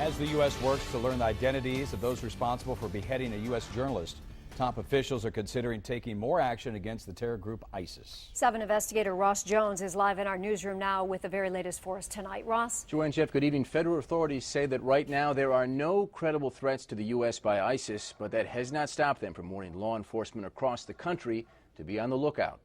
As the U.S. works to learn the identities of those responsible for beheading a U.S. journalist, top officials are considering taking more action against the terror group ISIS. 7 investigator Ross Jones is live in our newsroom now with the very latest for us tonight. Ross? Joanne, Jeff, good evening. Federal authorities say that right now there are no credible threats to the U.S. by ISIS, but that has not stopped them from warning law enforcement across the country to be on the lookout.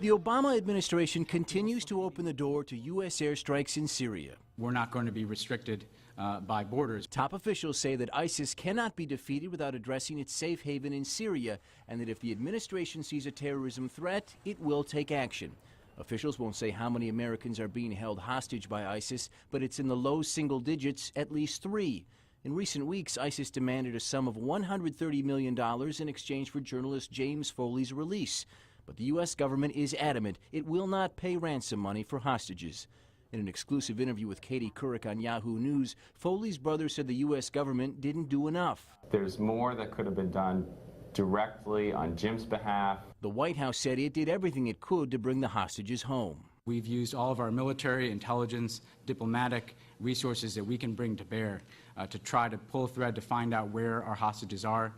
The Obama administration continues to open the door to U.S. airstrikes in Syria. We're not going to be restricted by borders. Top officials say that ISIS cannot be defeated without addressing its safe haven in Syria, and that if the administration sees a terrorism threat, it will take action. Officials won't say how many Americans are being held hostage by ISIS, but it's in the low single digits, at least 3. In recent weeks, ISIS demanded a sum of $130 million in exchange for journalist James Foley's release. But the U.S. government is adamant it will not pay ransom money for hostages. In an exclusive interview with Katie Couric on Yahoo News, Foley's brother said the U.S. government didn't do enough. There's more that could have been done directly on Jim's behalf. The White House said it did everything it could to bring the hostages home. We've used all of our military, intelligence, diplomatic resources that we can bring to bear to try to pull a thread to find out where our hostages are,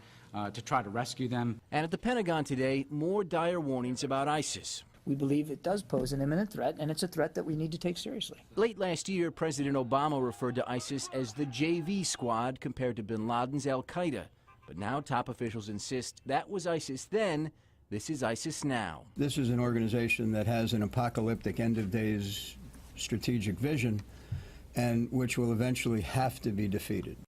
to try to rescue them. And at the Pentagon today, more dire warnings about ISIS. We believe it does pose an imminent threat, and it's a threat that we need to take seriously. Late last year, President Obama referred to ISIS as the JV Squad compared to bin Laden's al-Qaeda. But now top officials insist that was ISIS then, this is ISIS now. This is an organization that has an apocalyptic end-of-days strategic vision, and which will eventually have to be defeated.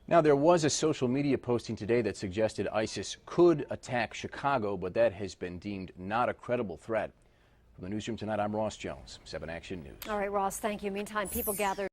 Now, there was a social media posting today that suggested ISIS could attack Chicago, but that has been deemed not a credible threat. From the newsroom tonight, I'm Ross Jones, 7 Action News. All right, Ross, thank you. Meantime, people gathered